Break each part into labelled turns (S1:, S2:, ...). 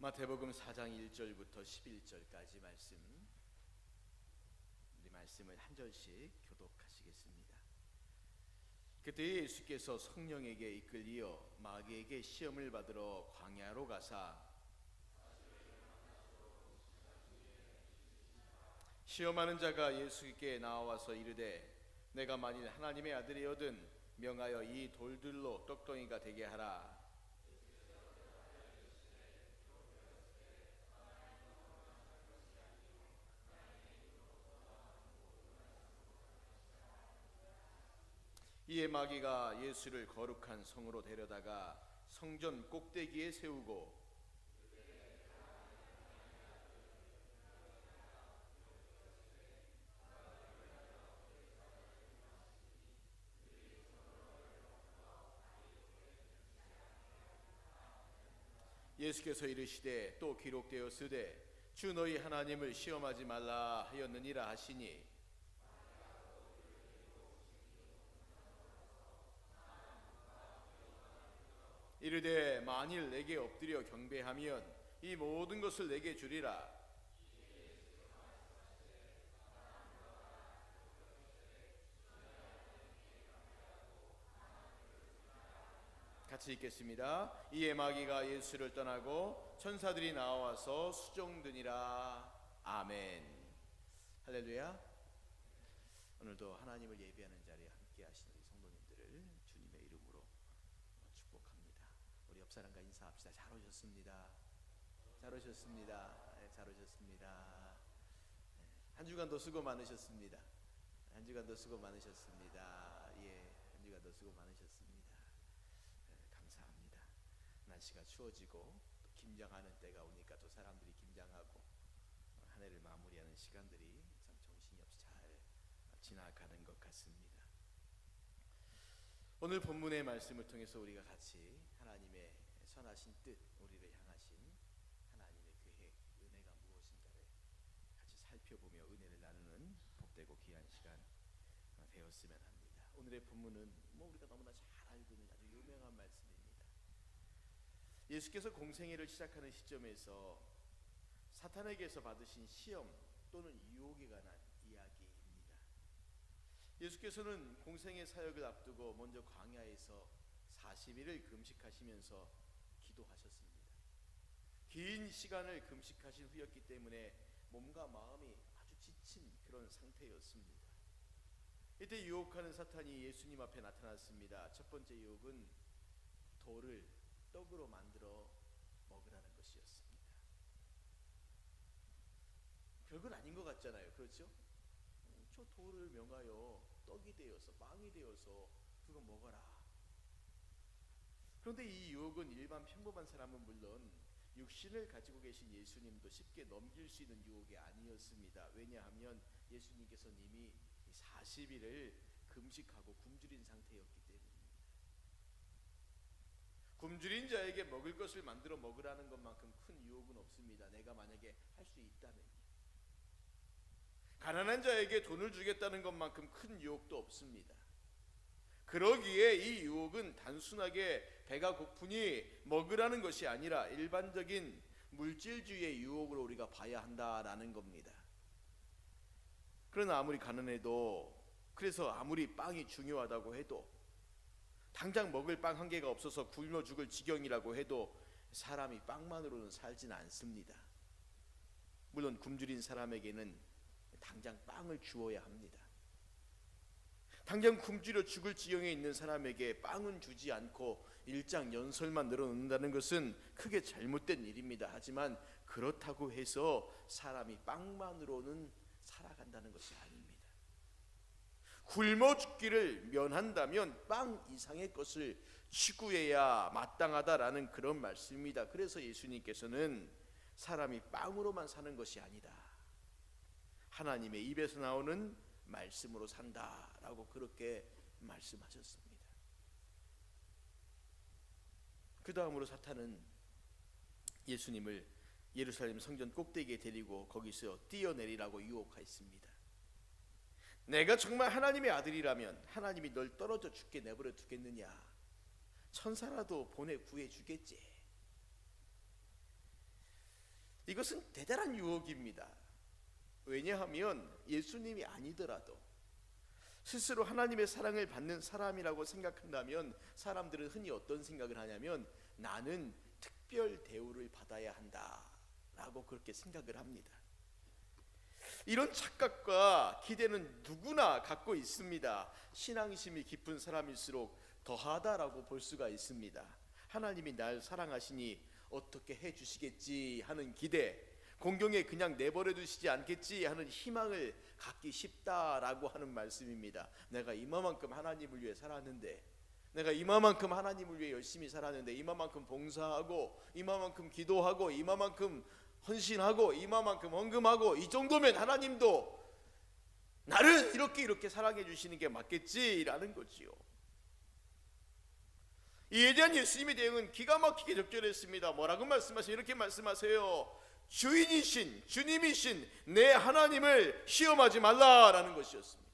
S1: 마태복음 4장 1절부터 11절까지 우리 말씀을 한 절씩 교독하시겠습니다. 그때 예수께서 성령에게 이끌리어 마귀에게 시험을 받으러 광야로 가사 시험하는 자가 예수께 나와서 이르되 내가 만일 하나님의 아들이거든 명하여 이 돌들로 떡덩이가 되게 하라. 이에 마귀가 예수를 거룩한 성으로 데려다가 성전 꼭대기에 세우고 예수께서 이르시되 또 기록되었으되 주 너희 하나님을 시험하지 말라 하였느니라 하시니 이르되 만일 내게 엎드려 경배하면 이 모든 것을 내게 주리라. 같이 읽겠습니다. 이에 마귀가 예수를 떠나고 천사들이 나와서 수종드니라. 아멘. 할렐루야. 오늘도 하나님을 예배하는 자리에 함께 하시는 우리 성도님들을 주님의 이름으로 축복합니다. 우리 옆 사람과 인사합시다. 잘 오셨습니다. 잘 오셨습니다. 잘 오셨습니다. 한 주간도 수고 많으셨습니다. 한 주간도 수고 많으셨습니다. 한 주간도 수고 많으셨습니다. 감사합니다. 날씨가 추워지고 또 김장하는 때가 오니까 또 사람들이 김장하고 한 해를 마무리하는 시간들이 참 정신이 없이 잘 지나가는 것 같습니다. 오늘 본문의 말씀을 통해서 우리가 같이 하나님의 선하신 뜻, 우리를 향하신 하나님의 계획, 은혜가 무엇인가를 같이 살펴보며 은혜를 나누는 복되고 귀한 시간 되었으면 합니다. 오늘의 본문은 우리가 너무나 잘 알고 있는 아주 유명한 말씀입니다. 예수께서 공생애를 시작하는 시점에서 사탄에게서 받으신 시험 또는 유혹에 관한 이야기입니다. 예수께서는 공생애 사역을 앞두고 먼저 광야에서 40일을 금식하시면서 기도하셨습니다. 긴 시간을 금식하신 후였기 때문에 몸과 마음이 아주 지친 그런 상태였습니다. 이때 유혹하는 사탄이 예수님 앞에 나타났습니다. 첫 번째 유혹은 돌을 떡으로 만들어 먹으라는 것이었습니다. 별건 아닌 것 같잖아요. 그렇죠? 저 돌을 명하여 떡이 되어서 빵이 되어서 그거 먹어라. 그런데 이 유혹은 일반 평범한 사람은 물론 육신을 가지고 계신 예수님도 쉽게 넘길 수 있는 유혹이 아니었습니다. 왜냐하면 예수님께서 이미 40일을 금식하고 굶주린 상태였기 때문입니다. 굶주린 자에게 먹을 것을 만들어 먹으라는 것만큼 큰 유혹은 없습니다. 내가 만약에 할 수 있다면. 가난한 자에게 돈을 주겠다는 것만큼 큰 유혹도 없습니다. 그러기에 이 유혹은 단순하게 배가 고프니 먹으라는 것이 아니라 일반적인 물질주의의 유혹으로 우리가 봐야 한다라는 겁니다. 그러나 아무리 가난해도, 그래서 아무리 빵이 중요하다고 해도, 당장 먹을 빵 한 개가 없어서 굶어 죽을 지경이라고 해도 사람이 빵만으로는 살지는 않습니다. 물론 굶주린 사람에게는 당장 빵을 주어야 합니다. 당장 굶주려 죽을 지경에 있는 사람에게 빵은 주지 않고 일장 연설만 늘어놓는다는 것은 크게 잘못된 일입니다. 하지만 그렇다고 해서 사람이 빵만으로는 살아간다는 것이 아닙니다. 굶어 죽기를 면한다면 빵 이상의 것을 추구해야 마땅하다라는 그런 말씀입니다. 그래서 예수님께서는 사람이 빵으로만 사는 것이 아니다, 하나님의 입에서 나오는 말씀으로 산다라고 그렇게 말씀하셨습니다. 그 다음으로 사탄은 예수님을 예루살렘 성전 꼭대기에 데리고 거기서 뛰어내리라고 유혹하였습니다. 내가 정말 하나님의 아들이라면 하나님이 널 떨어져 죽게 내버려 두겠느냐? 천사라도 보내 구해 주겠지. 이것은 대단한 유혹입니다. 왜냐하면 예수님이 아니더라도 스스로 하나님의 사랑을 받는 사람이라고 생각한다면 사람들은 흔히 어떤 생각을 하냐면 나는 특별 대우를 받아야 한다라고 그렇게 생각을 합니다. 이런 착각과 기대는 누구나 갖고 있습니다. 신앙심이 깊은 사람일수록 더하다라고 볼 수가 있습니다. 하나님이 날 사랑하시니 어떻게 해주시겠지 하는 기대, 공경에 그냥 내버려 두시지 않겠지 하는 희망을 갖기 쉽다라고 하는 말씀입니다. 내가 이만큼 하나님을 위해 살았는데, 내가 이만큼 하나님을 위해 열심히 살았는데, 이만큼 봉사하고, 이만큼 기도하고, 이만큼 헌신하고, 이만큼 헌금하고, 이 정도면 하나님도 나를 이렇게 사랑해 주시는 게 맞겠지라는 거지요. 이에 대한 예수님의 대응은 기가 막히게 적절했습니다. 뭐라고 말씀하세요? 이렇게 말씀하세요. 주인이신, 주님이신 내 하나님을 시험하지 말라라는 것이었습니다.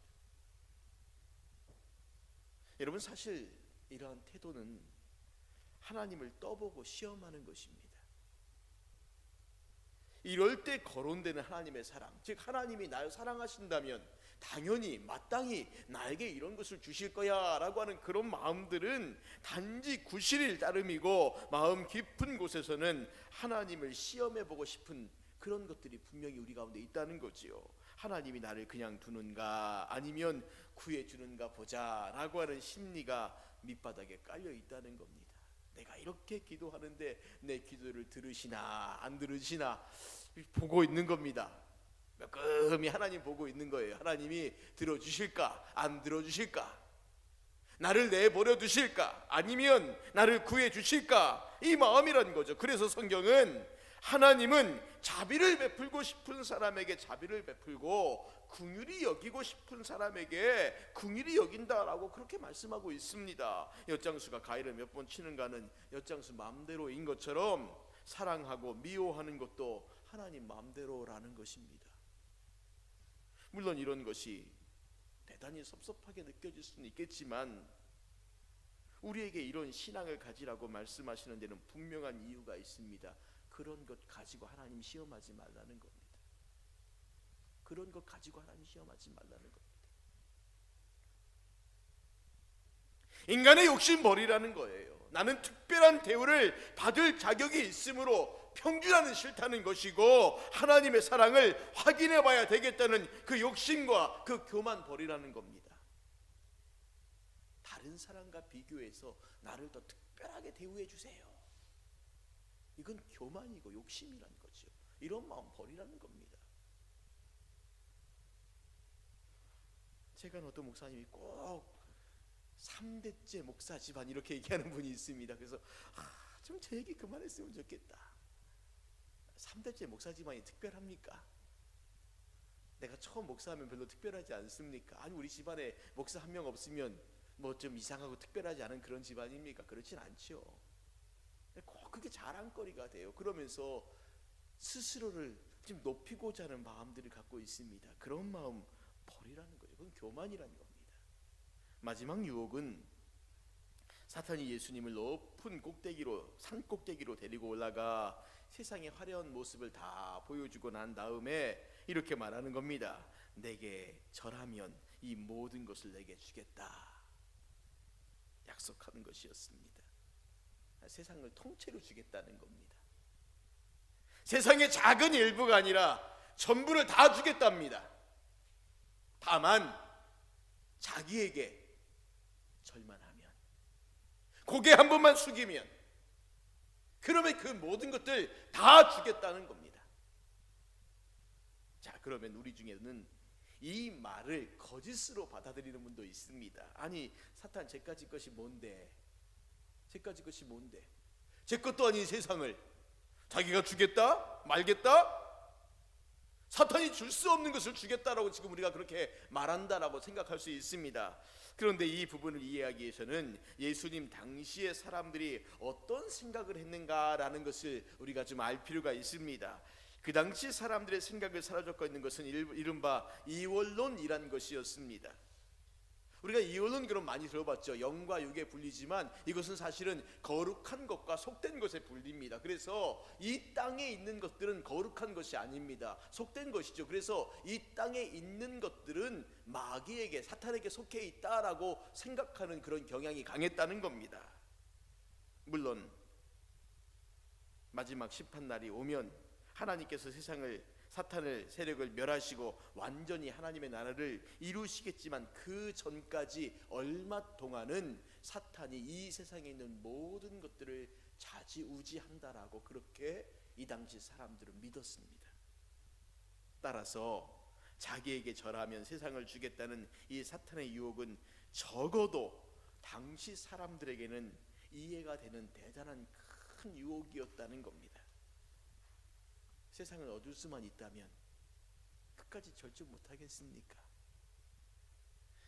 S1: 여러분, 사실 이러한 태도는 하나님을 떠보고 시험하는 것입니다. 이럴 때 거론되는 하나님의 사랑, 즉 하나님이 날 사랑하신다면 당연히 마땅히 나에게 이런 것을 주실 거야 라고 하는 그런 마음들은 단지 구실일 따름이고, 마음 깊은 곳에서는 하나님을 시험해보고 싶은 그런 것들이 분명히 우리 가운데 있다는 거지요. 하나님이 나를 그냥 두는가 아니면 구해주는가 보자 라고 하는 심리가 밑바닥에 깔려 있다는 겁니다. 내가 이렇게 기도하는데 내 기도를 들으시나 안 들으시나 보고 있는 겁니다. 매끄러미 하나님 보고 있는 거예요. 하나님이 들어주실까 안 들어주실까, 나를 내버려 두실까 아니면 나를 구해 주실까, 이 마음이라는 거죠. 그래서 성경은 하나님은 자비를 베풀고 싶은 사람에게 자비를 베풀고 긍휼히 여기고 싶은 사람에게 긍휼히 여긴다라고 그렇게 말씀하고 있습니다. 엿장수가 가위를 몇 번 치는가는 엿장수 마음대로인 것처럼 사랑하고 미워하는 것도 하나님 마음대로라는 것입니다. 물론 이런 것이 대단히 섭섭하게 느껴질 수는 있겠지만 우리에게 이런 신앙을 가지라고 말씀하시는 데는 분명한 이유가 있습니다. 그런 것 가지고 하나님 시험하지 말라는 겁니다. 그런 것 가지고 하나님 시험하지 말라는 겁니다. 인간의 욕심 버리라는 거예요. 나는 특별한 대우를 받을 자격이 있으므로 평준화는 싫다는 것이고, 하나님의 사랑을 확인해 봐야 되겠다는 그 욕심과 그 교만 버리라는 겁니다. 다른 사람과 비교해서 나를 더 특별하게 대우해 주세요. 이건 교만이고 욕심이라는 거죠. 이런 마음 버리라는 겁니다. 제가 어떤 목사님이 꼭 3대째 목사 집안 이렇게 얘기하는 분이 있습니다. 그래서 좀 제 얘기 그만했으면 좋겠다. 3대째 목사 집안이 특별합니까? 내가 처음 목사하면 별로 특별하지 않습니까? 아니, 우리 집안에 목사 한 명 없으면 뭐 좀 이상하고 특별하지 않은 그런 집안입니까? 그렇진 않죠. 꼭 그게 자랑거리가 돼요. 그러면서 스스로를 좀 높이고자 하는 마음들을 갖고 있습니다. 그런 마음 버리라는 거죠. 그건 교만이라는 겁니다. 마지막 유혹은 사탄이 예수님을 높은 꼭대기로, 산 꼭대기로 데리고 올라가 세상의 화려한 모습을 다 보여주고 난 다음에 이렇게 말하는 겁니다. 내게 절하면 이 모든 것을 내게 주겠다 약속하는 것이었습니다. 세상을 통째로 주겠다는 겁니다. 세상의 작은 일부가 아니라 전부를 다 주겠답니다. 다만 자기에게 절만하면, 고개 한 번만 숙이면, 그러면 그 모든 것들 다 주겠다는 겁니다. 자, 그러면 우리 중에는 이 말을 거짓으로 받아들이는 분도 있습니다. 아니, 사탄 제까지 것이 뭔데? 제까지 것이 뭔데? 제 것도 아닌 세상을 자기가 주겠다? 말겠다? 사탄이 줄 수 없는 것을 주겠다라고 지금 우리가 그렇게 말한다라고 생각할 수 있습니다. 그런데 이 부분을 이해하기 위해서는 예수님 당시의 사람들이 어떤 생각을 했는가라는 것을 우리가 좀 알 필요가 있습니다. 그 당시 사람들의 생각을 사로잡고 있는 것은 이른바 이원론이란 것이었습니다. 우리가 이혼은 그럼 많이 들어봤죠. 영과 육에 불리지만 이것은 사실은 거룩한 것과 속된 것에 불립니다. 그래서 이 땅에 있는 것들은 거룩한 것이 아닙니다. 속된 것이죠. 그래서 이 땅에 있는 것들은 마귀에게, 사탄에게 속해 있다라고 생각하는 그런 경향이 강했다는 겁니다. 물론 마지막 심판날이 오면 하나님께서 사탄을 세력을 멸하시고 완전히 하나님의 나라를 이루시겠지만 그 전까지 얼마 동안은 사탄이 이 세상에 있는 모든 것들을 좌지우지한다라고 그렇게 이 당시 사람들은 믿었습니다. 따라서 자기에게 절하면 세상을 주겠다는 이 사탄의 유혹은 적어도 당시 사람들에게는 이해가 되는 대단한 큰 유혹이었다는 겁니다. 세상을 얻을 수만 있다면 끝까지 절주 못하겠습니까?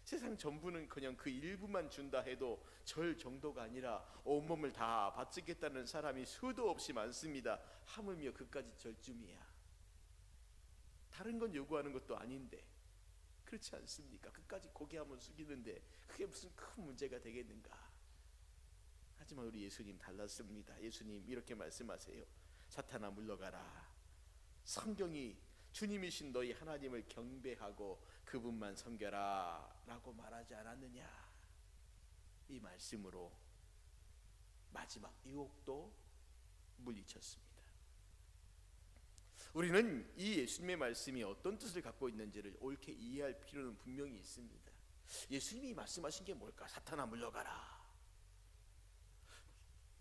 S1: 세상 전부는커녕 그 일부만 준다 해도 절 정도가 아니라 온몸을 다 바치겠다는 사람이 수도 없이 많습니다. 하물며 그까지 절쯤이야. 다른 건 요구하는 것도 아닌데 그렇지 않습니까? 끝까지 고개 한번 숙이는데 그게 무슨 큰 문제가 되겠는가? 하지만 우리 예수님 달랐습니다. 예수님 이렇게 말씀하세요. 사탄아 물러가라. 성경이 주님이신 너희 하나님을 경배하고 그분만 섬겨라 라고 말하지 않았느냐. 이 말씀으로 마지막 유혹도 물리쳤습니다. 우리는 이 예수님의 말씀이 어떤 뜻을 갖고 있는지를 옳게 이해할 필요는 분명히 있습니다. 예수님이 말씀하신 게 뭘까? 사탄아 물러가라.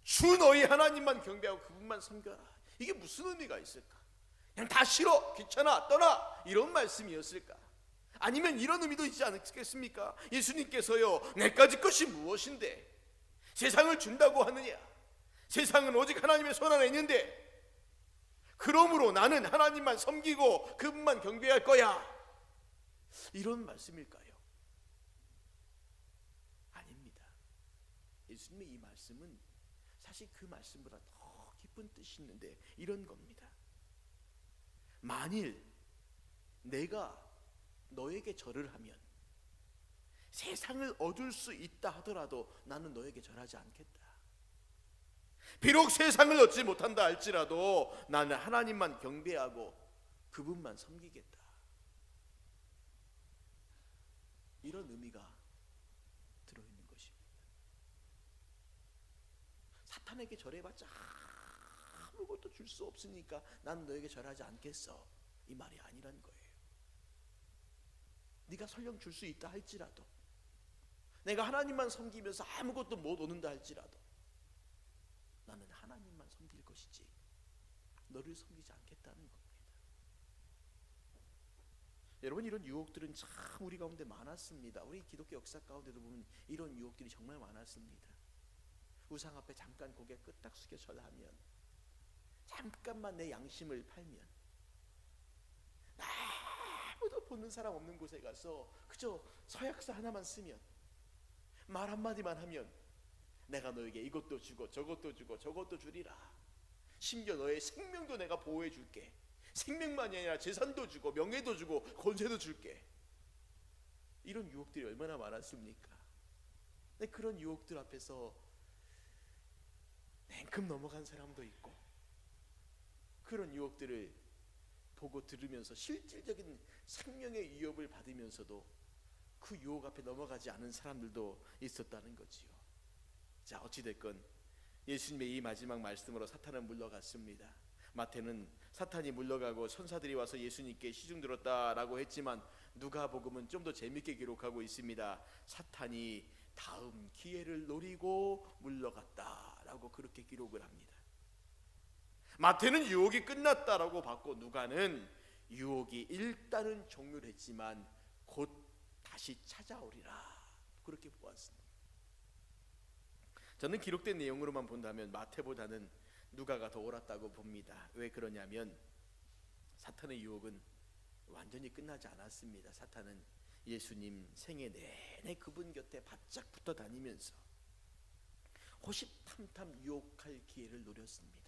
S1: 주 너희 하나님만 경배하고 그분만 섬겨라. 이게 무슨 의미가 있을까? 그냥 다 싫어, 귀찮아, 떠나 이런 말씀이었을까? 아니면 이런 의미도 있지 않겠습니까? 예수님께서요, 내까지 것이 무엇인데 세상을 준다고 하느냐? 세상은 오직 하나님의 손 안에 있는데 그러므로 나는 하나님만 섬기고 그분만 경배할 거야, 이런 말씀일까요? 아닙니다. 예수님의 이 말씀은 사실 그 말씀보다 더 깊은 뜻이 있는데 이런 겁니다. 만일 내가 너에게 절을 하면 세상을 얻을 수 있다 하더라도 나는 너에게 절하지 않겠다. 비록 세상을 얻지 못한다 할지라도 나는 하나님만 경배하고 그분만 섬기겠다. 이런 의미가 들어있는 것입니다. 사탄에게 절해봤자 아무것도 줄 수 없으니까 난 너에게 절하지 않겠어, 이 말이 아니란 거예요. 네가 설령 줄 수 있다 할지라도, 내가 하나님만 섬기면서 아무것도 못 얻는다 할지라도 나는 하나님만 섬길 것이지 너를 섬기지 않겠다는 겁니다. 여러분, 이런 유혹들은 참 우리 가운데 많았습니다. 우리 기독교 역사 가운데도 보면 이런 유혹들이 정말 많았습니다. 우상 앞에 잠깐 고개 끄딱 숙여 절하면, 잠깐만 내 양심을 팔면, 아무도 보는 사람 없는 곳에 가서 그저 서약서 하나만 쓰면, 말 한마디만 하면 내가 너에게 이것도 주고 저것도 주고 저것도 주리라. 심지어 너의 생명도 내가 보호해 줄게. 생명만이 아니라 재산도 주고 명예도 주고 권세도 줄게. 이런 유혹들이 얼마나 많았습니까? 근데 그런 유혹들 앞에서 냉큼 넘어간 사람도 있고, 그런 유혹들을 보고 들으면서 실질적인 생명의 위협을 받으면서도 그 유혹 앞에 넘어가지 않은 사람들도 있었다는 거지요. 자, 어찌됐건 예수님의 이 마지막 말씀으로 사탄은 물러갔습니다. 마태는 사탄이 물러가고 천사들이 와서 예수님께 시중 들었다라고 했지만 누가복음은 좀 더 재밌게 기록하고 있습니다. 사탄이 다음 기회를 노리고 물러갔다라고 그렇게 기록을 합니다. 마태는 유혹이 끝났다라고 봤고, 누가는 유혹이 일단은 종료를 했지만 곧 다시 찾아오리라 그렇게 보았습니다. 저는 기록된 내용으로만 본다면 마태보다는 누가가 더 옳았다고 봅니다. 왜 그러냐면 사탄의 유혹은 완전히 끝나지 않았습니다. 사탄은 예수님 생애 내내 그분 곁에 바짝 붙어 다니면서 호시탐탐 유혹할 기회를 노렸습니다.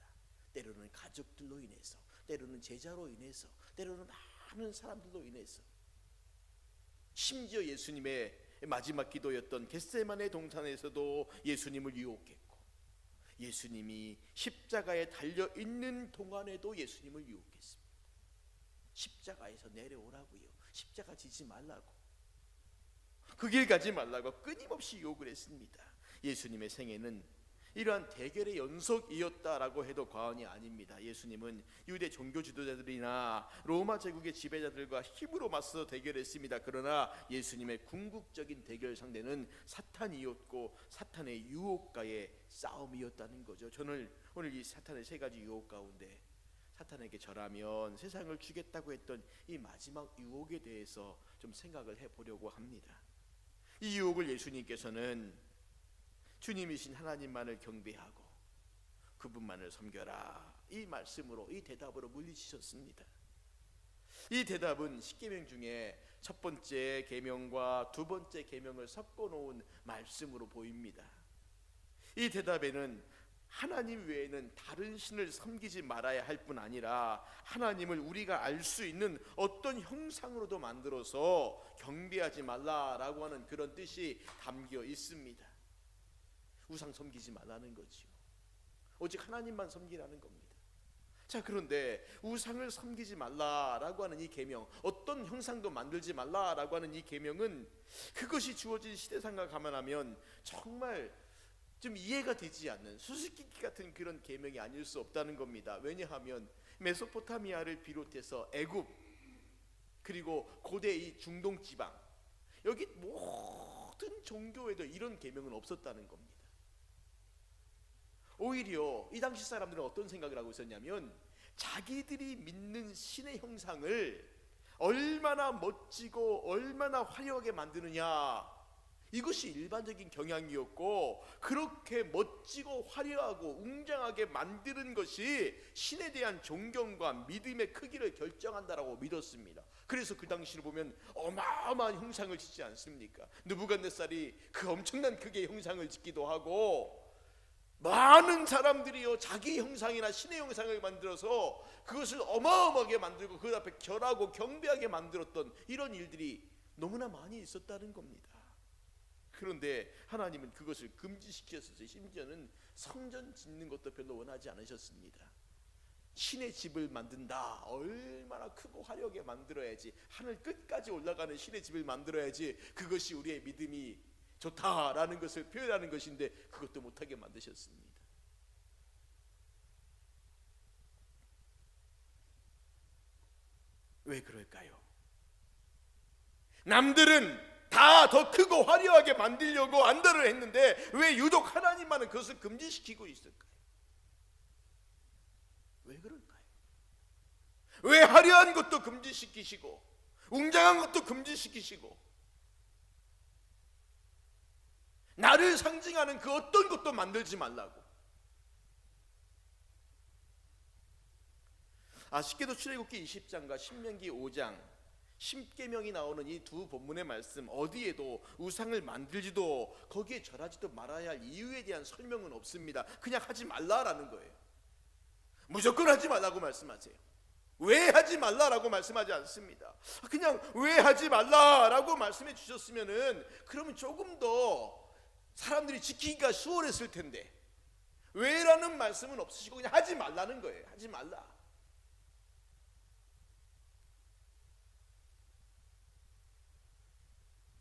S1: 때로는 가족들로 인해서, 때로는 제자로 인해서, 때로는 많은 사람들로 인해서, 심지어 예수님의 마지막 기도였던 겟세마네 동산에서도 예수님을 유혹했고, 예수님이 십자가에 달려 있는 동안에도 예수님을 유혹했습니다. 십자가에서 내려오라고요. 십자가 지지 말라고, 그 길 가지 말라고 끊임없이 유혹을 했습니다. 예수님의 생애는 이러한 대결의 연속이었다라고 해도 과언이 아닙니다. 예수님은 유대 종교 지도자들이나 로마 제국의 지배자들과 힘으로 맞서 대결했습니다. 그러나 예수님의 궁극적인 대결 상대는 사탄이었고 사탄의 유혹과의 싸움이었다는 거죠. 저는 오늘 이 사탄의 세 가지 유혹 가운데 사탄에게 절하면 세상을 주겠다고 했던 이 마지막 유혹에 대해서 좀 생각을 해보려고 합니다. 이 유혹을 예수님께서는 주님이신 하나님만을 경배하고 그분만을 섬겨라, 이 말씀으로, 이 대답으로 물리치셨습니다. 이 대답은 십계명 중에 첫 번째 계명과 두 번째 계명을 섞어 놓은 말씀으로 보입니다. 이 대답에는 하나님 외에는 다른 신을 섬기지 말아야 할 뿐 아니라 하나님을 우리가 알 수 있는 어떤 형상으로도 만들어서 경배하지 말라라고 하는 그런 뜻이 담겨 있습니다. 우상 섬기지 말라는 거지요. 오직 하나님만 섬기라는 겁니다. 자, 그런데 우상을 섬기지 말라라고 하는 이 계명, 어떤 형상도 만들지 말라라고 하는 이 계명은 그것이 주어진 시대상과 감안하면 정말 좀 이해가 되지 않는 수수께끼 같은 그런 계명이 아닐 수 없다는 겁니다. 왜냐하면 메소포타미아를 비롯해서 애굽, 그리고 고대 이 중동 지방, 여기 모든 종교에도 이런 계명은 없었다는 겁니다. 오히려 이 당시 사람들은 어떤 생각을 하고 있었냐면 자기들이 믿는 신의 형상을 얼마나 멋지고 얼마나 화려하게 만드느냐, 이것이 일반적인 경향이었고, 그렇게 멋지고 화려하고 웅장하게 만드는 것이 신에 대한 존경과 믿음의 크기를 결정한다라고 믿었습니다. 그래서 그 당시를 보면 어마어마한 형상을 짓지 않습니까? 느부갓네살이 그 엄청난 크기의 형상을 짓기도 하고, 많은 사람들이요 자기 형상이나 신의 형상을 만들어서 그것을 어마어마하게 만들고 그 앞에 절하고 경배하게 만들었던 이런 일들이 너무나 많이 있었다는 겁니다. 그런데 하나님은 그것을 금지시켰어요. 심지어는 성전 짓는 것도 별로 원하지 않으셨습니다. 신의 집을 만든다, 얼마나 크고 화려하게 만들어야지, 하늘 끝까지 올라가는 신의 집을 만들어야지 그것이 우리의 믿음이 좋다라는 것을 표현하는 것인데 그것도 못하게 만드셨습니다. 왜 그럴까요? 남들은 다 더 크고 화려하게 만들려고 안달을 했는데 왜 유독 하나님만은 그것을 금지시키고 있을까요? 왜 그럴까요? 왜 화려한 것도 금지시키시고 웅장한 것도 금지시키시고 나를 상징하는 그 어떤 것도 만들지 말라고? 아쉽게도 출애굽기 20장과 신명기 5장 십계명이 나오는 이 두 본문의 말씀 어디에도 우상을 만들지도 거기에 절하지도 말아야 할 이유에 대한 설명은 없습니다. 그냥 하지 말라라는 거예요. 무조건 하지 말라고 말씀하세요. 왜 하지 말라라고 말씀하지 않습니다. 그냥 왜 하지 말라라고 말씀해 주셨으면은 그러면 조금 더 사람들이 지키기가 수월했을 텐데 왜라는 말씀은 없으시고 그냥 하지 말라는 거예요. 하지 말라.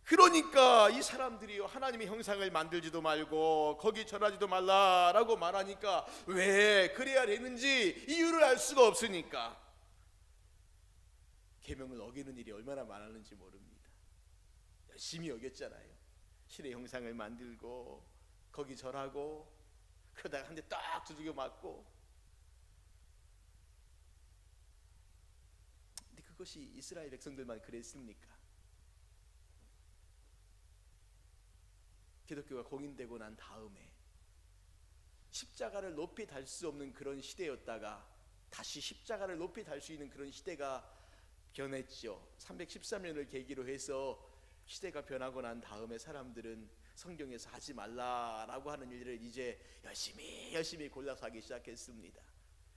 S1: 그러니까 이 사람들이 하나님의 형상을 만들지도 말고 거기 절하지도 말라라고 말하니까 왜 그래야 되는지 이유를 알 수가 없으니까 계명을 어기는 일이 얼마나 많았는지 모릅니다. 열심히 어겼잖아요. 신의 형상을 만들고 거기 절하고 그러다가 한 대 딱 두들겨 맞고. 근데 그것이 이스라엘 백성들만 그랬습니까? 기독교가 공인되고 난 다음에 십자가를 높이 달 수 없는 그런 시대였다가 다시 십자가를 높이 달 수 있는 그런 시대가 변했죠. 313년을 계기로 해서 시대가 변하고 난 다음에 사람들은 성경에서 하지 말라라고 하는 일을 이제 열심히 골라서 하기 시작했습니다.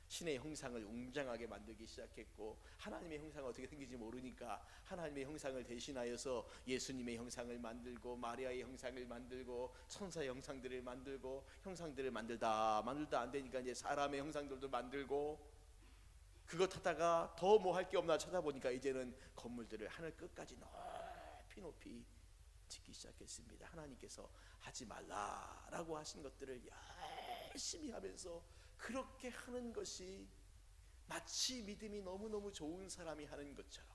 S1: 신의 형상을 웅장하게 만들기 시작했고, 하나님의 형상이 어떻게 생긴지 모르니까 하나님의 형상을 대신하여서 예수님의 형상을 만들고, 마리아의 형상을 만들고, 천사의 형상들을 만들고, 형상들을 만들다 안 되니까 이제 사람의 형상들도 만들고, 그것 하다가 더 뭐 할 게 없나 찾아보니까 이제는 건물들을 하늘 끝까지 높이 짓기 시작했습니다. 하나님께서 하지 말라라고 하신 것들을 열심히 하면서 그렇게 하는 것이 마치 믿음이 너무너무 좋은 사람이 하는 것처럼,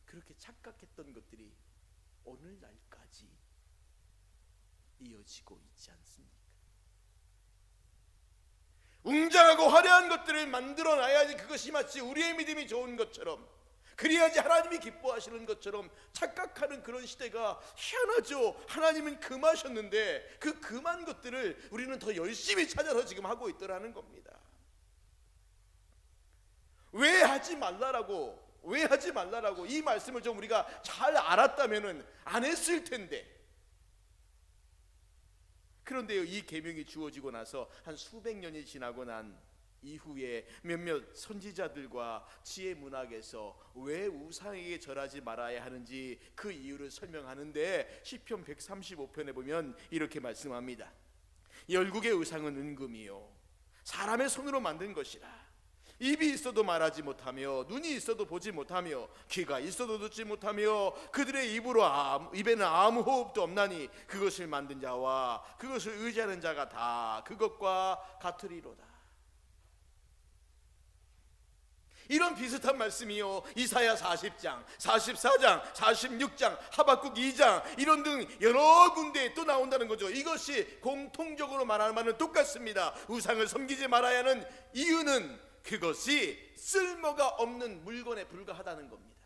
S1: 그렇게 착각했던 것들이 오늘날까지 이어지고 있지 않습니까? 웅장하고 화려한 것들을 만들어놔야지 그것이 마치 우리의 믿음이 좋은 것처럼, 그래야지 하나님이 기뻐하시는 것처럼 착각하는 그런 시대가 희한하죠. 하나님은 금하셨는데 그 금한 것들을 우리는 더 열심히 찾아서 지금 하고 있더라는 겁니다. 왜 하지 말라라고 이 말씀을 좀 우리가 잘 알았다면은 안 했을 텐데. 그런데요, 이 계명이 주어지고 나서 한 수백 년이 지나고 난 이후에 몇몇 선지자들과 지혜 문학에서 왜 우상에게 절하지 말아야 하는지 그 이유를 설명하는데, 시편 135편에 보면 이렇게 말씀합니다. 열국의 우상은 은금이요 사람의 손으로 만든 것이라. 입이 있어도 말하지 못하며, 눈이 있어도 보지 못하며, 귀가 있어도 듣지 못하며, 그들의 입에는 아무 호흡도 없나니 그것을 만든 자와 그것을 의지하는 자가 다 그것과 같으리로다. 이런 비슷한 말씀이요, 이사야 40장, 44장, 46장, 하박국 2장 이런 등 여러 군데에 또 나온다는 거죠. 이것이 공통적으로 말하는 말은 똑같습니다. 우상을 섬기지 말아야 하는 이유는 그것이 쓸모가 없는 물건에 불과하다는 겁니다.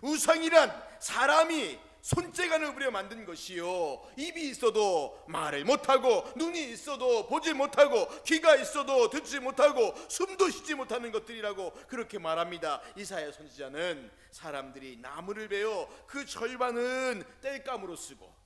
S1: 우상이란 사람이 손재간을 부려 만든 것이요, 입이 있어도 말을 못하고, 눈이 있어도 보지 못하고, 귀가 있어도 듣지 못하고, 숨도 쉬지 못하는 것들이라고 그렇게 말합니다. 이사야 선지자는 사람들이 나무를 베어 그 절반은 땔감으로 쓰고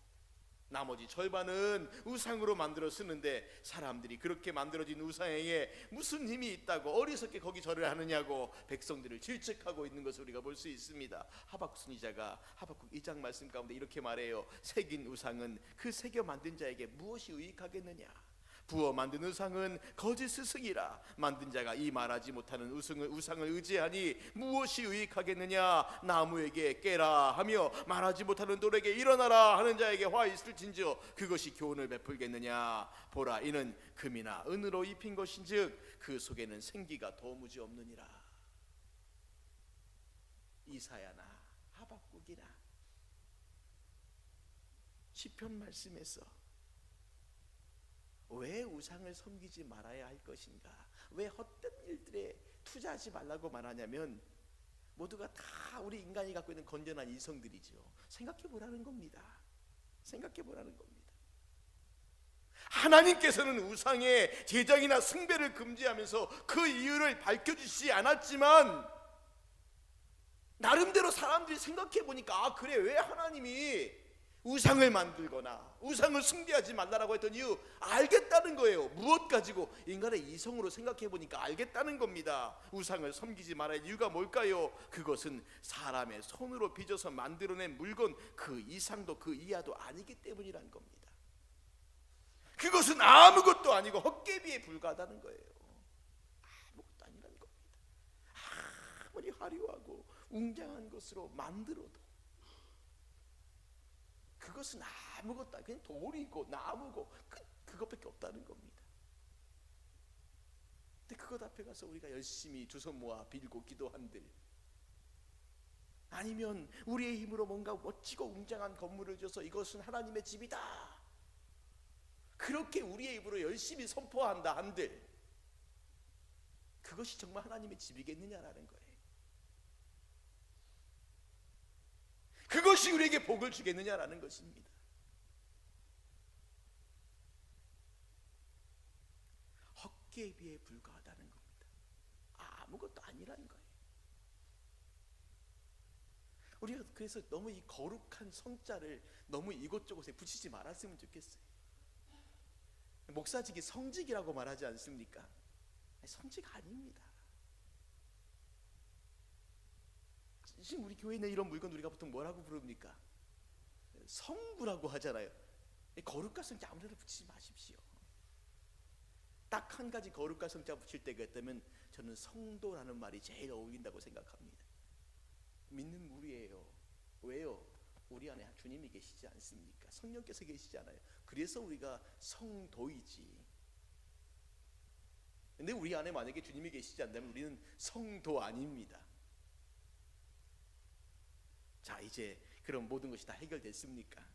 S1: 나머지 절반은 우상으로 만들어 쓰는데, 사람들이 그렇게 만들어진 우상에게 무슨 힘이 있다고 어리석게 거기 절을 하느냐고 백성들을 질책하고 있는 것을 우리가 볼 수 있습니다. 하박국 선지자가 하박국 2장 말씀 가운데 이렇게 말해요. 새긴 우상은 그 새겨 만든 자에게 무엇이 유익하겠느냐. 부어 만든 우상은 거짓 스승이라. 만든 자가 이 말하지 못하는 우상을 의지하니 무엇이 유익하겠느냐. 나무에게 깨라 하며 말하지 못하는 돌에게 일어나라 하는 자에게 화 있을진저 그것이 교훈을 베풀겠느냐. 보라, 이는 금이나 은으로 입힌 것인즉 그 속에는 생기가 도무지 없느니라. 이사야나 하박국이나 시편 말씀에서 왜 우상을 섬기지 말아야 할 것인가, 왜 헛된 일들에 투자하지 말라고 말하냐면, 모두가 다 우리 인간이 갖고 있는 건전한 이성들이죠. 생각해 보라는 겁니다. 하나님께서는 우상의 제작이나 숭배를 금지하면서 그 이유를 밝혀주시지 않았지만, 나름대로 사람들이 생각해 보니까 그래, 왜 하나님이 우상을 만들거나 우상을 숭배하지 말라라고 했던 이유 알겠다는 거예요. 무엇 가지고? 인간의 이성으로 생각해 보니까 알겠다는 겁니다. 우상을 섬기지 말아야 할 이유가 뭘까요? 그것은 사람의 손으로 빚어서 만들어낸 물건 그 이상도 그 이하도 아니기 때문이란 겁니다. 그것은 아무것도 아니고 헛개비에 불과하다는 거예요. 아무것도 아니라는 겁니다. 아무리 화려하고 웅장한 것으로 만들어도 그것은 아무것도 아니고 그냥 돌이고 나무고 그것밖에 없다는 겁니다. 근데 그것 앞에 가서 우리가 열심히 두 손 모아 빌고 기도한들, 아니면 우리의 힘으로 뭔가 멋지고 웅장한 건물을 줘서 이것은 하나님의 집이다, 그렇게 우리의 입으로 열심히 선포한다 한들, 그것이 정말 하나님의 집이겠느냐라는 거예요. 그것이 우리에게 복을 주겠느냐라는 것입니다. 헛개비에 불과하다는 겁니다. 아무것도 아니라는 거예요. 우리가 그래서 너무 이 거룩한 성자를 너무 이곳저곳에 붙이지 말았으면 좋겠어요. 목사직이 성직이라고 말하지 않습니까? 성직 아닙니다. 지금 우리 교회에 있는 이런 물건 우리가 보통 뭐라고 부릅니까? 성부라고 하잖아요. 거룩과 성자 아무데나 붙이지 마십시오. 딱 한 가지 거룩과 성자 붙일 때가 있다면 저는 성도라는 말이 제일 어울린다고 생각합니다. 믿는 우리예요. 왜요? 우리 안에 주님이 계시지 않습니까? 성령께서 계시잖아요. 그래서 우리가 성도이지. 근데 우리 안에 만약에 주님이 계시지 않다면 우리는 성도 아닙니다. 자, 이제 그럼 모든 것이 다 해결됐습니까?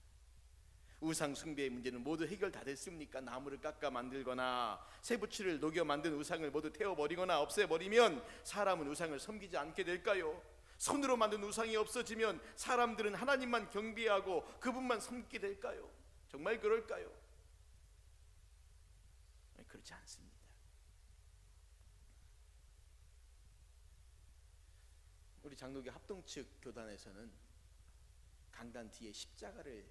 S1: 우상 숭배의 문제는 모두 해결 다 됐습니까? 나무를 깎아 만들거나 쇠붙이를 녹여 만든 우상을 모두 태워버리거나 없애버리면 사람은 우상을 섬기지 않게 될까요? 손으로 만든 우상이 없어지면 사람들은 하나님만 경배하고 그분만 섬기게 될까요? 정말 그럴까요? 그렇지 않습니다. 우리 장로교 합동 측 교단에서는 강단 뒤에 십자가를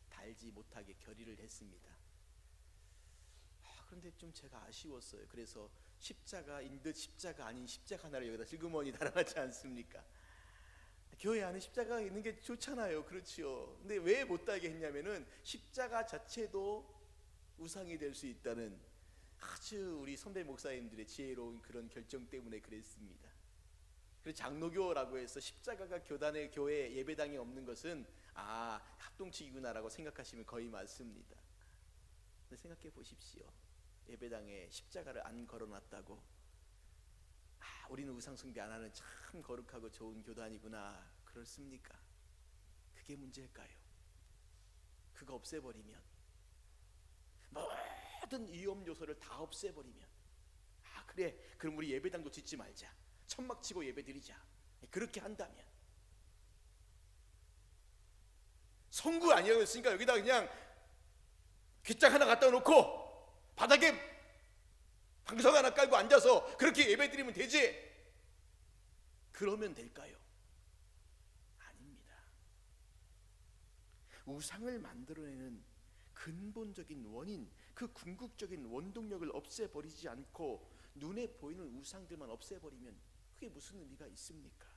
S1: 달지 못하게 결의를 했습니다. 그런데 좀 제가 아쉬웠어요. 그래서 십자가인 듯 십자가 아닌 십자가 하나를 여기다 슬그머니 달아놨지 않습니까? 교회 안에 십자가가 있는 게 좋잖아요. 그렇지요. 근데 왜 못 달게 했냐면은 십자가 자체도 우상이 될 수 있다는 아주 우리 선배 목사님들의 지혜로운 그런 결정 때문에 그랬습니다. 그래서 장로교라고 해서 십자가가 교단의 교회 예배당에 없는 것은 합동측이구나라고 생각하시면 거의 맞습니다. 근데 생각해 보십시오. 예배당에 십자가를 안 걸어놨다고 우리는 우상 숭배 안 하는 참 거룩하고 좋은 교단이구나, 그렇습니까? 그게 문제일까요? 그거 없애버리면, 모든 위험 요소를 다 없애버리면, 그래, 그럼 우리 예배당도 짓지 말자, 천막 치고 예배 드리자, 그렇게 한다면, 성구 아니라고 했으니까 여기다 그냥 귓장 하나 갖다 놓고 바닥에 방석 하나 깔고 앉아서 그렇게 예배 드리면 되지, 그러면 될까요? 아닙니다. 우상을 만들어내는 근본적인 원인, 그 궁극적인 원동력을 없애버리지 않고 눈에 보이는 우상들만 없애버리면 그게 무슨 의미가 있습니까?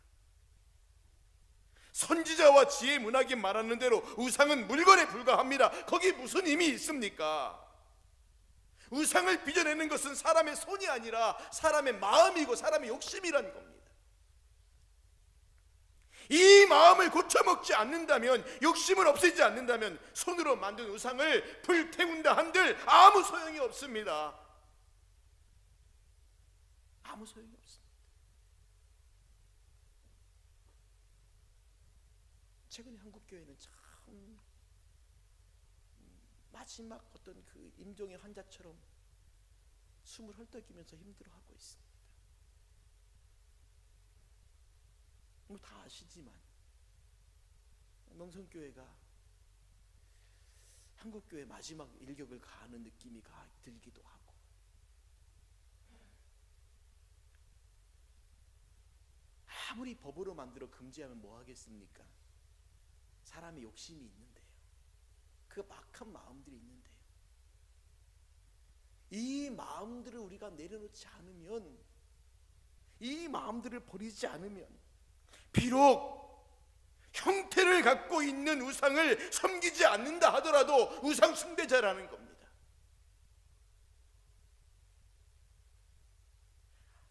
S1: 선지자와 지혜 문학이 말하는 대로 우상은 물건에 불과합니다. 거기에 무슨 힘이 있습니까? 우상을 빚어내는 것은 사람의 손이 아니라 사람의 마음이고 사람의 욕심이라는 겁니다. 이 마음을 고쳐먹지 않는다면, 욕심을 없애지 않는다면 손으로 만든 우상을 불태운다 한들 아무 소용이 없습니다. 아무 소용이 없습니다. 최근에 한국교회는 참 마지막 어떤 그 임종의 환자처럼 숨을 헐떡이면서 힘들어하고 있습니다. 다 아시지만 명성교회가 한국교회 마지막 일격을 가하는 느낌이 들기도 하고, 아무리 법으로 만들어 금지하면 뭐 하겠습니까? 사람의 욕심이 있는데요, 그 막한 마음들이 있는데요, 이 마음들을 우리가 내려놓지 않으면, 이 마음들을 버리지 않으면 비록 형태를 갖고 있는 우상을 섬기지 않는다 하더라도 우상 숭배자라는 겁니다.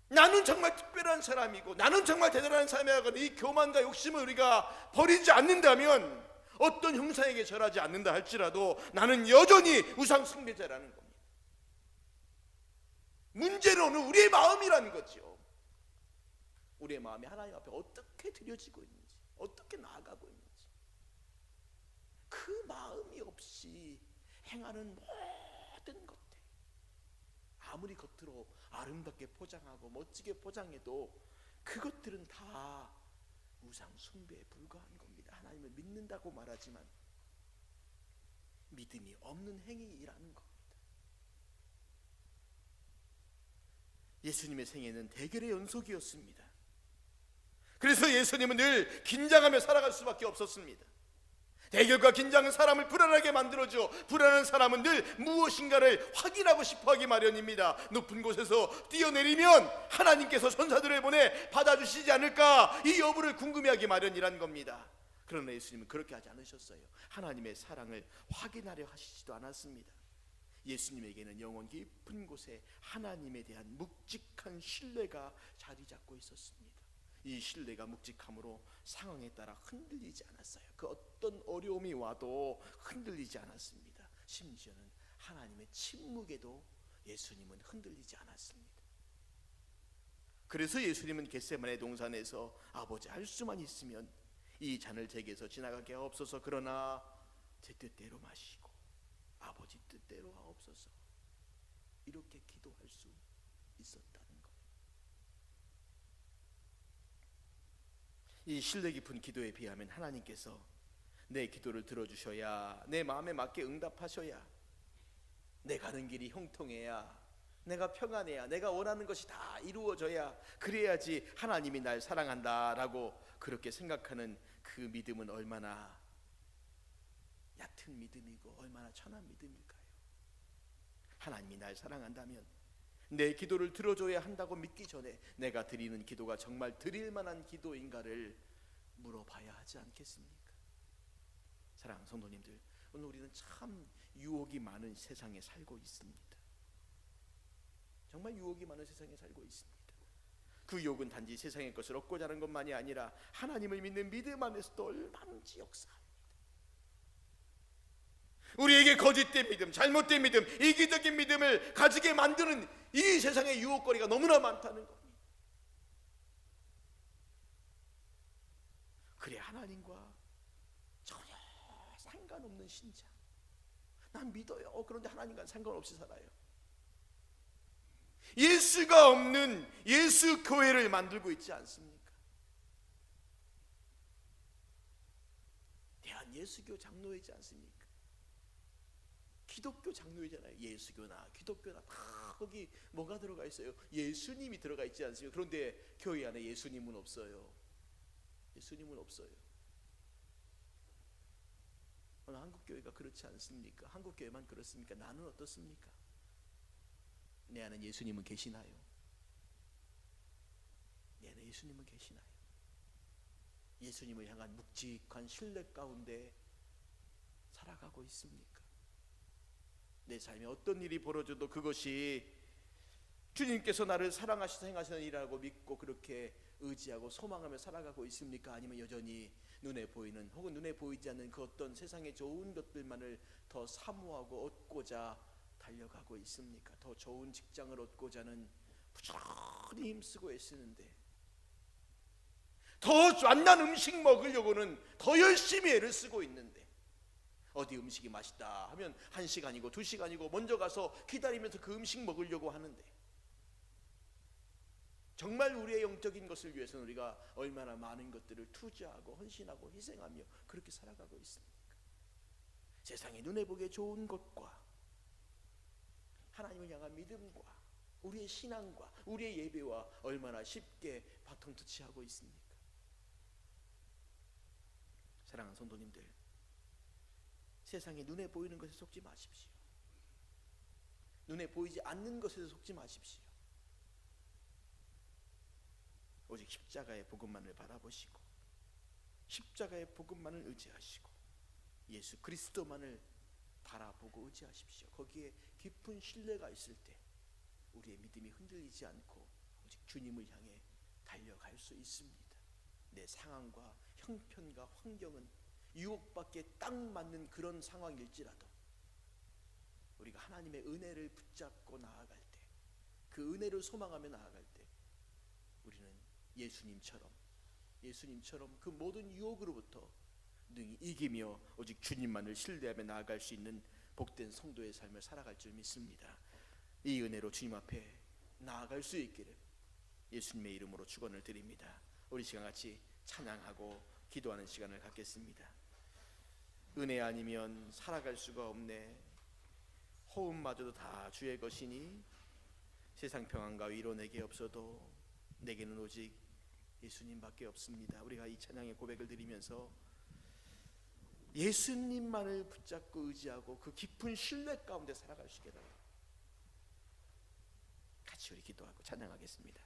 S1: 나는 정말 특별한 사람이고 나는 정말 대단한 사람이라고 이 교만과 욕심을 우리가 버리지 않는다면, 어떤 형사에게 절하지 않는다 할지라도 나는 여전히 우상 숭배자라는 겁니다. 문제로는 우리의 마음이라는 거죠. 우리의 마음이 하나님 앞에 어떻게 드려지고 있는지, 어떻게 나아가고 있는지, 그 마음이 없이 행하는 모든 것들, 아무리 겉으로 아름답게 포장하고 멋지게 포장해도 그것들은 다 우상 숭배에 불과한 겁니다. 하나님을 믿는다고 말하지만 믿음이 없는 행위라는 겁니다. 예수님의 생애는 대결의 연속이었습니다. 그래서 예수님은 늘 긴장하며 살아갈 수밖에 없었습니다. 대결과 긴장은 사람을 불안하게 만들어줘. 불안한 사람은 늘 무엇인가를 확인하고 싶어하기 마련입니다. 높은 곳에서 뛰어내리면 하나님께서 천사들을 보내 받아주시지 않을까, 이 여부를 궁금해하기 마련이란 겁니다. 그러나 예수님은 그렇게 하지 않으셨어요. 하나님의 사랑을 확인하려 하시지도 않았습니다. 예수님에게는 영혼 깊은 곳에 하나님에 대한 묵직한 신뢰가 자리 잡고 있었습니다. 이 신뢰가 묵직함으로 상황에 따라 흔들리지 않았어요. 그 어떤 어려움이 와도 흔들리지 않았습니다. 심지어는 하나님의 침묵에도 예수님은 흔들리지 않았습니다. 그래서 예수님은 겟세마네 동산에서 아버지, 할 수만 있으면 이 잔을 제게서 지나가게 하옵소서, 그러나 제 뜻대로 마시고 아버지 뜻대로 하옵소서, 이렇게 기도할 수 있었다는 거예요. 이 신뢰 깊은 기도에 비하면 하나님께서 내 기도를 들어주셔야, 내 마음에 맞게 응답하셔야, 내 가는 길이 형통해야, 내가 평안해야, 내가 원하는 것이 다 이루어져야, 그래야지 하나님이 날 사랑한다라고 그렇게 생각하는 그 믿음은 얼마나 얕은 믿음이고 얼마나 천한 믿음일까요? 하나님이 날 사랑한다면 내 기도를 들어줘야 한다고 믿기 전에 내가 드리는 기도가 정말 드릴 만한 기도인가를 물어봐야 하지 않겠습니까? 사랑하는 성도님들, 오늘 우리는 참 유혹이 많은 세상에 살고 있습니다. 정말 유혹이 많은 세상에 살고 있습니다. 그 유혹은 단지 세상의 것을 얻고자 하는 것만이 아니라 하나님을 믿는 믿음 안에서도 얼마든지 역사합니다. 우리에게 거짓된 믿음, 잘못된 믿음, 이기적인 믿음을 가지게 만드는 이 세상의 유혹거리가 너무나 많다는 겁니다. 그래, 하나님과 전혀 상관없는 신자, 난 믿어요. 그런데 하나님과 상관없이 살아요. 예수가 없는 예수 교회를 만들고 있지 않습니까? 대한 예수교 장로이지 않습니까? 기독교 장로이잖아요. 예수교나 기독교나 다 거기 뭐가 들어가 있어요? 예수님이 들어가 있지 않습니까? 그런데 교회 안에 예수님은 없어요. 예수님은 없어요. 오늘 한국교회가 그렇지 않습니까? 한국교회만 그렇습니까? 나는 어떻습니까? 내 안에 예수님은 계시나요? 내 안에 예수님은 계시나요? 예수님을 향한 묵직한 신뢰 가운데 살아가고 있습니까? 내 삶에 어떤 일이 벌어져도 그것이 주님께서 나를 사랑하시서 행하시는 일이라고 믿고 그렇게 의지하고 소망하며 살아가고 있습니까? 아니면 여전히 눈에 보이는 혹은 눈에 보이지 않는 그 어떤 세상의 좋은 것들만을 더 사모하고 얻고자 달려가고 있습니까? 더 좋은 직장을 얻고자는 부지런히 힘쓰고 애쓰는데, 더 완난 음식 먹으려고는 더 열심히 애를 쓰고 있는데, 어디 음식이 맛있다 하면 1시간이고 2시간이고 먼저 가서 기다리면서 그 음식 먹으려고 하는데, 정말 우리의 영적인 것을 위해서는 우리가 얼마나 많은 것들을 투자하고 헌신하고 희생하며 그렇게 살아가고 있습니까? 세상에 눈에 보기에 좋은 것과 하나님을 향한 믿음과 우리의 신앙과 우리의 예배와 얼마나 쉽게 바통터치하고 있습니까? 사랑하는 성도님들, 세상에 눈에 보이는 것에 속지 마십시오. 눈에 보이지 않는 것에 속지 마십시오. 오직 십자가의 복음만을 바라보시고 십자가의 복음만을 의지하시고 예수 그리스도만을 바라보고 의지하십시오. 거기에 깊은 신뢰가 있을 때 우리의 믿음이 흔들리지 않고 오직 주님을 향해 달려갈 수 있습니다. 내 상황과 형편과 환경은 유혹받기에 딱 맞는 그런 상황일지라도 우리가 하나님의 은혜를 붙잡고 나아갈 때, 그 은혜를 소망하며 나아갈 때 우리는 예수님처럼 그 모든 유혹으로부터 능히 이기며 오직 주님만을 신뢰하며 나아갈 수 있는 복된 성도의 삶을 살아갈 줄 믿습니다. 이 은혜로 주님 앞에 나아갈 수 있기를 예수님의 이름으로 축원을 드립니다. 우리 시간 같이 찬양하고 기도하는 시간을 갖겠습니다. 은혜 아니면 살아갈 수가 없네. 호흡마저도 다 주의 것이니 세상 평안과 위로 내게 없어도 내게는 오직 예수님밖에 없습니다. 우리가 이 찬양의 고백을 드리면서 예수님만을 붙잡고 의지하고 그 깊은 신뢰 가운데 살아갈 수 있게 달라. 같이 우리 기도하고 찬양하겠습니다.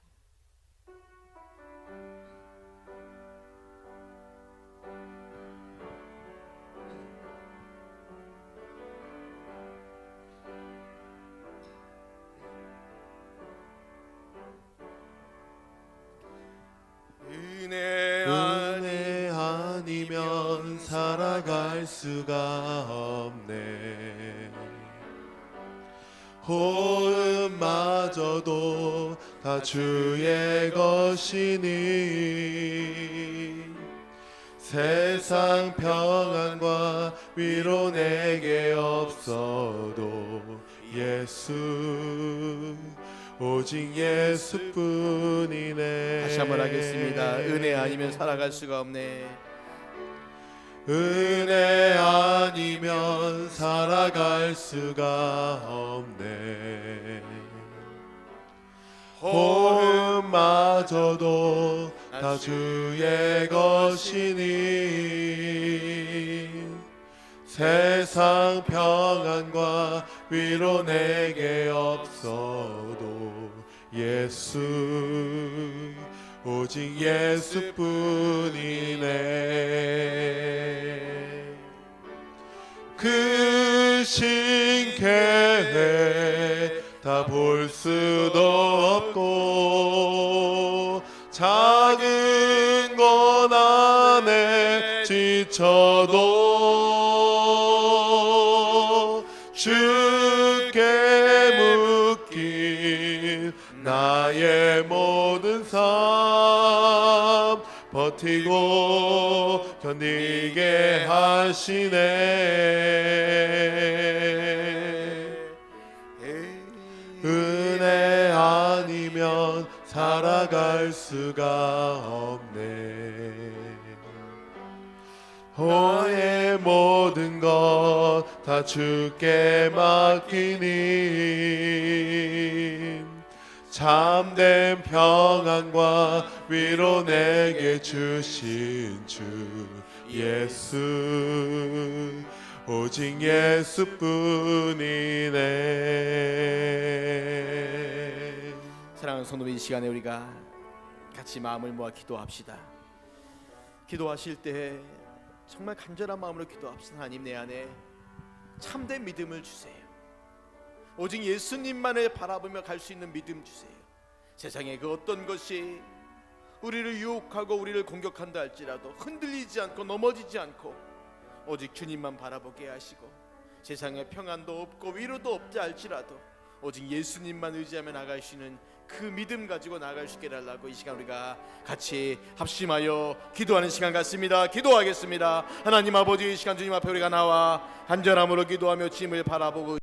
S1: 은혜
S2: 아니면 살아갈 수가 없네. 호흡마저도 다 주의 것이니 세상 평안과 위로 내게 없어도 예수, 오직 예수뿐이네.
S1: 다시 한번 하겠습니다. 은혜 아니면 살아갈 수가 없네.
S2: 은혜 아니면 살아갈 수가 없네. 호흡마저도 다 주의 것이니 세상 평안과 위로 내게 없어도 예수, 오직 예수뿐이네. 그 신계획 다 볼 수도 없고 작은 것 안에 지쳐도 주께 묶인 나의 모든 삶 버티고 견디게 하시네. 은혜 아니면 살아갈 수가 없네. 너의 모든 것 다 주께 맡기니 참된 평안과 위로 내게 주신 주 예수, 오직 예수뿐이네.
S1: 사랑하는 성도님, 이 시간에 우리가 같이 마음을 모아 기도합시다. 기도하실 때 정말 간절한 마음으로 기도합시다. 하나님, 내 안에 참된 믿음을 주세요. 오직 예수님만을 바라보며 갈 수 있는 믿음 주세요. 세상의 그 어떤 것이 우리를 유혹하고 우리를 공격한다 할지라도 흔들리지 않고 넘어지지 않고 오직 주님만 바라보게 하시고 세상에 평안도 없고 위로도 없지 할지라도 오직 예수님만 의지하며 나갈 수 있는 그 믿음 가지고 나갈 수 있게 해달라고 이 시간 우리가 같이 합심하여 기도하는 시간 같습니다. 기도하겠습니다. 하나님 아버지, 이 시간 주님 앞에 우리가 나와 간절함으로 기도하며 주님을 바라보고